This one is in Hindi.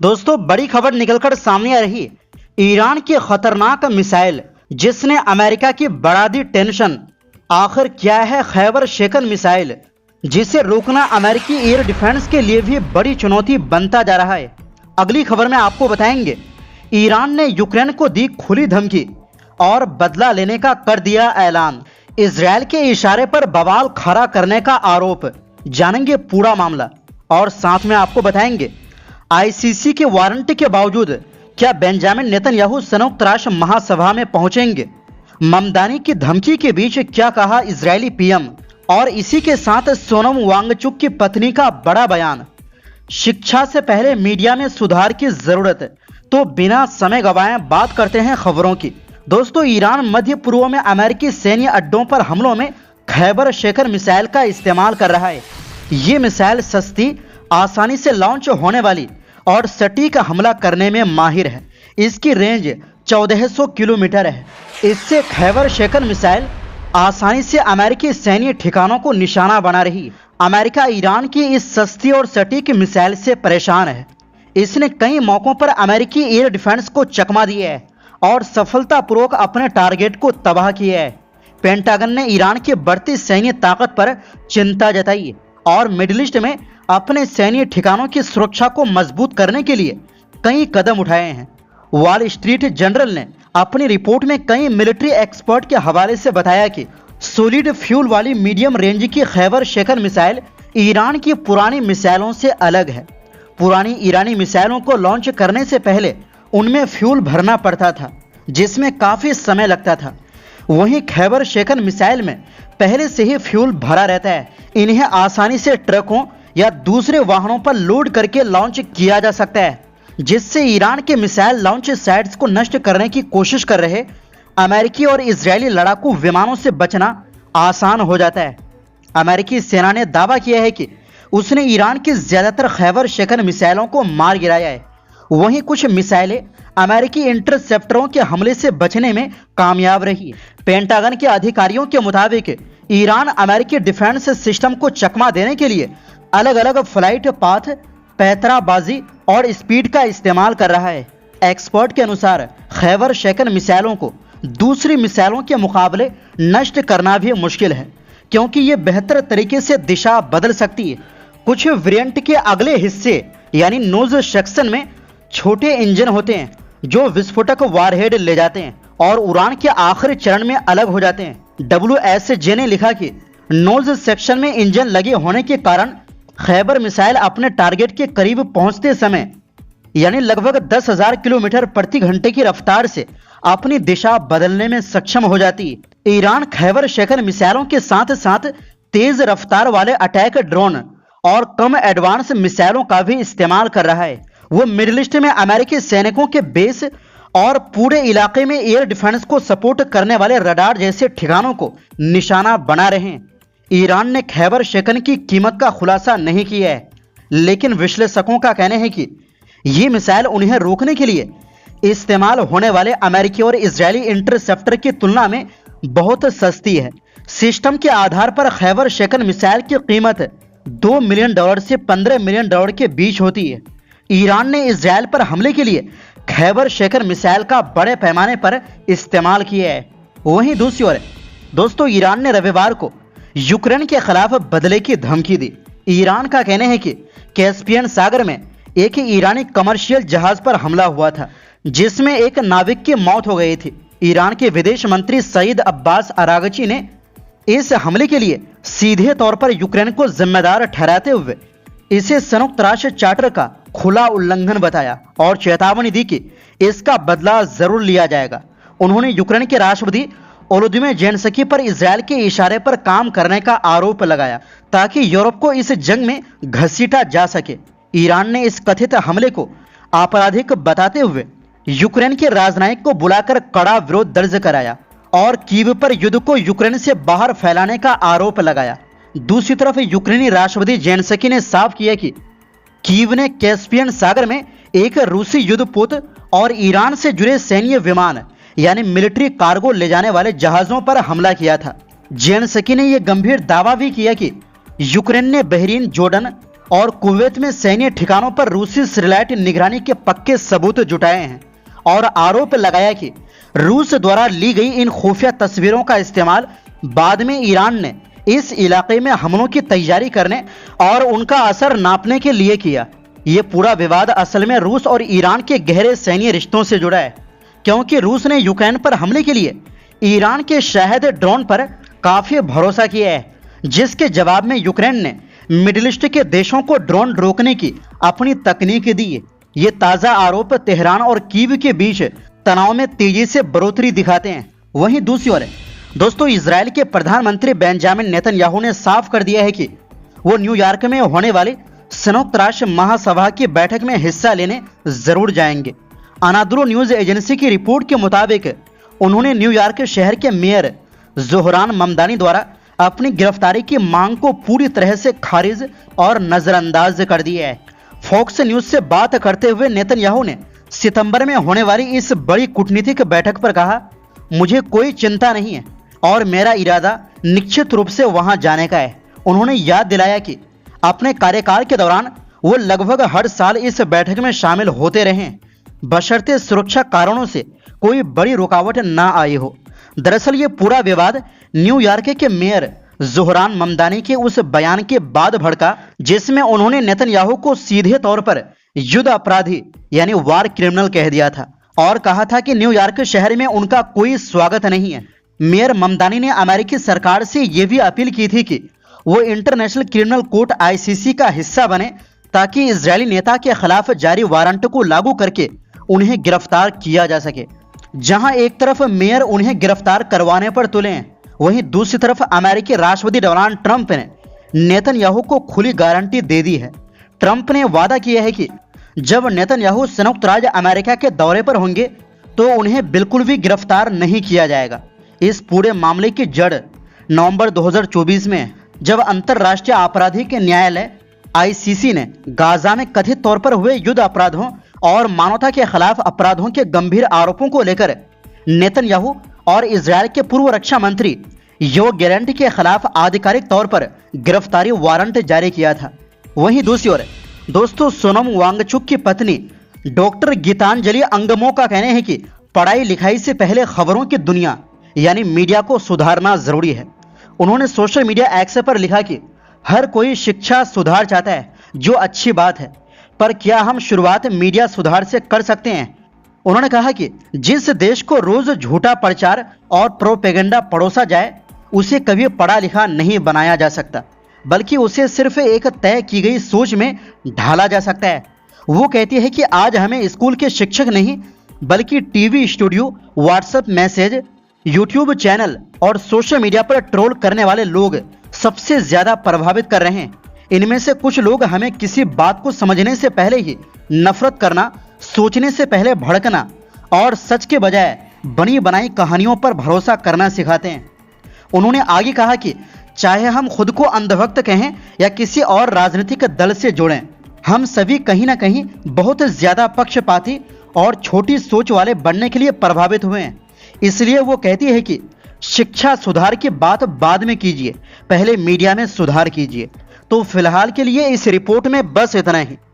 दोस्तों, बड़ी खबर निकलकर सामने आ रही है। ईरान की खतरनाक मिसाइल जिसने अमेरिका की बढ़ा दी टेंशन। आखिर क्या है खैबर शेकन मिसाइल, जिसे रोकना अमेरिकी एयर डिफेंस के लिए भी बड़ी चुनौती बनता जा रहा है। अगली खबर में आपको बताएंगे। ईरान ने यूक्रेन को दी खुली धमकी और बदला लेने का कर दिया ऐलान। इजरायल के इशारे पर बवाल खड़ा करने का आरोप। जानेंगे पूरा मामला और साथ में आपको बताएंगे आईसीसी के वारंट के बावजूद क्या बेंजामिन नेतन्याहू संयुक्त राष्ट्र महासभा में पहुंचेंगे। ममदानी की धमकी के बीच क्या कहा इजरायली पीएम, और इसी के साथ सोनम वांगचुक की पत्नी का बड़ा बयान। शिक्षा से पहले मीडिया में सुधार की जरूरत। तो बिना समय गवाए बात करते हैं खबरों की। दोस्तों, ईरान मध्य पूर्व में अमेरिकी सैन्य अड्डों पर हमलों में खैबर शेकन मिसाइल का इस्तेमाल कर रहा है। ये मिसाइल सस्ती, आसानी से लॉन्च होने वाली और सटीक हमला करने में माहिर है। इसकी रेंज 1400 किलोमीटर है। इससे खैबर शेकन मिसाइल आसानी से अमेरिकी सैन्य ठिकानों को निशाना बना रही है। अमेरिका ईरान की इस सस्ती और सटीक मिसाइल से परेशान है। इसने कई मौकों पर अमेरिकी एयर डिफेंस को चकमा दिया है और सफलतापूर्वक अपने टारगेट को तबाह किया है। पेंटागन ने ईरान की बढ़ती सैन्य ताकत पर चिंता जताई और मिडिल ईस्ट में अपने सैन्य ठिकानों की सुरक्षा को मजबूत करने के लिए कई कदम उठाए हैं। वॉल स्ट्रीट जर्नल ने अपनी रिपोर्ट में कई मिलिट्री एक्सपर्ट के हवाले से बताया कि सॉलिड फ्यूल वाली मीडियम रेंज की खैबर शेकन मिसाइल ईरान की पुरानी मिसाइलों से अलग है। पुरानी ईरानी मिसाइलों को लॉन्च करने से पहले उनमें फ्यूल भरना पड़ता था, जिसमें काफ़ी समय लगता था। वहीं खैबर शेकन मिसाइल में पहले से ही फ्यूल भरा रहता है। इन्हें आसानी से ट्रकों या दूसरे वाहनों पर लोड करके लॉन्च किया जा सकता है, जिससे ईरान के मिसाइल लॉन्च साइट्स को नष्ट करने की कोशिश कर रहे अमेरिकी और इजरायली लड़ाकू विमानों से बचना आसान हो जाता है। अमेरिकी सेना ने दावा किया है कि उसने ईरान की ज्यादातर खैबर शेकन मिसाइलों को मार गिराया है। वहीं कुछ मिसाइलें अमेरिकी इंटरसेप्टरों के हमले से बचने में कामयाब रही। पेंटागन के अधिकारियों के मुताबिक ईरान अमेरिकी डिफेंस सिस्टम को चकमा देने के लिए अलग अलग फ्लाइट पाथ, पैतराबाजी और स्पीड का इस्तेमाल कर रहा है। एक्सपर्ट के अनुसार खैबर शेकन मिसाइलों को दूसरी मिसाइलों के मुकाबले नष्ट करना भी मुश्किल है, क्योंकि ये बेहतर तरीके से दिशा बदल सकती है। कुछ वेरिएंट के अगले हिस्से यानी नोज सेक्शन में छोटे इंजन होते हैं जो विस्फोटक वारहेड ले जाते हैं और उड़ान के आखिरी चरण में अलग हो जाते हैं। WSJ ने लिखा कि नोज सेक्शन में इंजन लगे होने के कारण खैबर मिसाइल अपने टारगेट के करीब पहुंचते समय यानी लगभग 10,000 किलोमीटर प्रति घंटे की रफ्तार से अपनी दिशा बदलने में सक्षम हो जाती है। ईरान खैबर शेकन मिसाइलों के साथ साथ तेज रफ्तार वाले अटैक ड्रोन और कम एडवांस मिसाइलों का भी इस्तेमाल कर रहा है। वो मिडिल ईस्ट में अमेरिकी सैनिकों के बेस और पूरे इलाके में एयर डिफेंस को सपोर्ट करने वाले रडार जैसे ठिकानों को निशाना बना रहे हैं। ईरान ने खैबर शेकन की कीमत का खुलासा नहीं किया है, लेकिन विश्लेषकों का कहना है कि ये मिसाइल उन्हें रोकने के लिए इस्तेमाल होने वाले अमेरिकी और इजरायली इंटरसेप्टर की तुलना में बहुत सस्ती है। सिस्टम के आधार पर खैबर शेकन मिसाइल की कीमत $2 मिलियन से $15 मिलियन के बीच होती है। ईरान ने इजरायल पर हमले के लिए खैबर शेकन मिसाइल का बड़े पैमाने पर इस्तेमाल किया है। वहीं दूसरी ओर दोस्तों, ईरान ने रविवार को यूक्रेन के खिलाफ बदले की धमकी दी। ईरान का कहना है कि कैस्पियन सागर में एक ईरानी कमर्शियल जहाज पर हमला हुआ था, जिसमें एक नाविक की मौत हो गई थी। ईरान के विदेश मंत्री सईद अब्बास अरागची ने इस हमले के लिए सीधे तौर पर यूक्रेन को जिम्मेदार ठहराते हुए इसे संयुक्त राष्ट्र चार्टर का खुला उल्लंघन बताया और चेतावनी दी कि इसका बदला जरूर लिया जाएगा। उन्होंने यूक्रेन के राष्ट्रपति ओलोदिमिर जेलेंस्की पर इजरायल के इशारे पर काम करने का आरोप लगाया ताकि यूरोप को इस जंग में घसीटा जा सके। ईरान ने इस कथित हमले को आपराधिक बताते हुए यूक्रेन के राजनयिक को बुलाकर कड़ा विरोध दर्ज कराया और कीव पर युद्ध को यूक्रेन से बाहर फैलाने का आरोप लगाया। दूसरी तरफ यूक्रेनी राष्ट्रपति जेलेंस्की ने साफ किया कि कीव ने कैस्पियन सागर में एक रूसी युद्धपोत और ईरान से जुड़े सैन्य विमान यानी मिलिट्री कार्गो ले जाने वाले जहाजों पर हमला किया था। जेलेंस्की ने यह गंभीर दावा भी किया कि यूक्रेन ने बहरीन, जॉर्डन और कुवैत में सैन्य ठिकानों पर रूसी सैटेलाइट निगरानी के पक्के सबूत जुटाए हैं और आरोप लगाया कि रूस द्वारा ली गई इन खुफिया तस्वीरों का इस्तेमाल बाद में ईरान ने इस इलाके में हमलों की तैयारी करने और उनका असर नापने के लिए किया। ये पूरा विवाद असल में रूस और ईरान के गहरे सैन्य रिश्तों से जुड़ा है, क्योंकि रूस ने यूक्रेन पर हमले के लिए ईरान के शाहिद ड्रोन पर काफी भरोसा किया है, जिसके जवाब में यूक्रेन ने मिडिल ईस्ट के देशों को ड्रोन रोकने की अपनी तकनीक दी है। ये ताज़ा आरोप तेहरान और कीव के बीच तनाव में तेजी से बढ़ोतरी दिखाते हैं। वहीं दूसरी ओर दोस्तों, इजराइल के प्रधानमंत्री बेंजामिन नेतन्याहू ने साफ कर दिया है कि वो न्यूयॉर्क में होने वाली संयुक्त राष्ट्र महासभा की बैठक में हिस्सा लेने जरूर जाएंगे। अनादोलू न्यूज एजेंसी की रिपोर्ट के मुताबिक उन्होंने न्यूयॉर्क शहर के मेयर जोहरान ममदानी द्वारा अपनी गिरफ्तारी की मांग को पूरी तरह से खारिज और नजरअंदाज कर दिया है। फॉक्स न्यूज से बात करते हुए नेतन्याहू ने सितंबर में होने वाली इस बड़ी कूटनीतिक बैठक पर कहा, मुझे कोई चिंता नहीं है और मेरा इरादा निश्चित रूप से वहां जाने का है। उन्होंने याद दिलाया कि अपने कार्यकाल के दौरान वो लगभग हर साल इस बैठक में शामिल होते रहे, बशर्ते सुरक्षा कारणों से कोई बड़ी रुकावट ना आई हो। दरअसल ये पूरा विवाद न्यूयॉर्क के मेयर जोहरान ममदानी के उस बयान के बाद भड़का, जिसमें उन्होंने नेतन्याहू को सीधे तौर पर युद्ध अपराधी यानी वार क्रिमिनल कह दिया था और कहा था कि न्यूयॉर्क शहर में उनका कोई स्वागत नहीं है। मेयर ममदानी ने अमेरिकी सरकार से यह भी अपील की थी कि वो इंटरनेशनल क्रिमिनल कोर्ट ICC का हिस्सा बने, ताकि इजरायली नेता के खिलाफ जारी वारंट को लागू करके उन्हें गिरफ्तार किया जा सके। जहां एक तरफ मेयर उन्हें गिरफ्तार करवाने पर तुले हैं, वहीं दूसरी तरफ अमेरिकी राष्ट्रपति डोनाल्ड ट्रंप ने नेतन्याहू को खुली गारंटी दे दी है। ट्रंप ने वादा किया है कि जब नेतन्याहू संयुक्त राज्य अमेरिका के दौरे पर होंगे तो उन्हें बिल्कुल भी गिरफ्तार नहीं किया जाएगा। इस पूरे मामले की जड़ नवंबर 2024 में है, जब अंतर्राष्ट्रीय आपराधिक न्यायालय ICC ने गाजा में कथित तौर पर हुए युद्ध अपराधों और मानवता के खिलाफ अपराधों के गंभीर आरोपों को लेकर नेतन्याहू और इजरायल के पूर्व रक्षा मंत्री योव गैलेंट के खिलाफ आधिकारिक तौर पर गिरफ्तारी वारंट जारी किया था। वहीं दूसरी ओर दोस्तों, सोनम वांगचुक की पत्नी डॉक्टर गीतांजलि अंगमो का कहना है कि पढ़ाई लिखाई से पहले खबरों की दुनिया यानी मीडिया को सुधारना जरूरी है। उन्होंने सोशल मीडिया एक्स पर लिखा कि हर कोई शिक्षा सुधार चाहता है, जो अच्छी बात है, पर क्या हम शुरुआत मीडिया सुधार से कर सकते हैं? उन्होंने कहा कि जिस देश को रोज झूठा प्रचार और प्रोपेगेंडा परोसा जाए, उसे कभी पढ़ा लिखा नहीं बनाया जा सकता, बल्कि उसे सिर्फ एक तय की गई सोच में ढाला जा सकता है। वो कहती है कि आज हमें स्कूल के शिक्षक नहीं, बल्कि TV studio, WhatsApp message, YouTube channel और सोशल मीडिया पर ट्रोल करने वाले लोग सबसे ज्यादा प्रभावित कर रहे हैं। इनमें से कुछ लोग हमें किसी बात को समझने से पहले ही नफरत करना, सोचने से पहले भड़कना और सच के बजाय बनी बनाई कहानियों पर भरोसा करना सिखाते हैं। उन्होंने आगे कहा कि चाहे हम खुद को अंधभक्त कहें या किसी और राजनीतिक दल से जोड़ें, हम सभी कहीं ना कहीं बहुत ज्यादा पक्षपाती और छोटी सोच वाले बनने के लिए प्रभावित हुए हैं। इसलिए वो कहती है कि शिक्षा सुधार की बात बाद में कीजिए, पहले मीडिया में सुधार कीजिए। तो फिलहाल के लिए इस रिपोर्ट में बस इतना ही।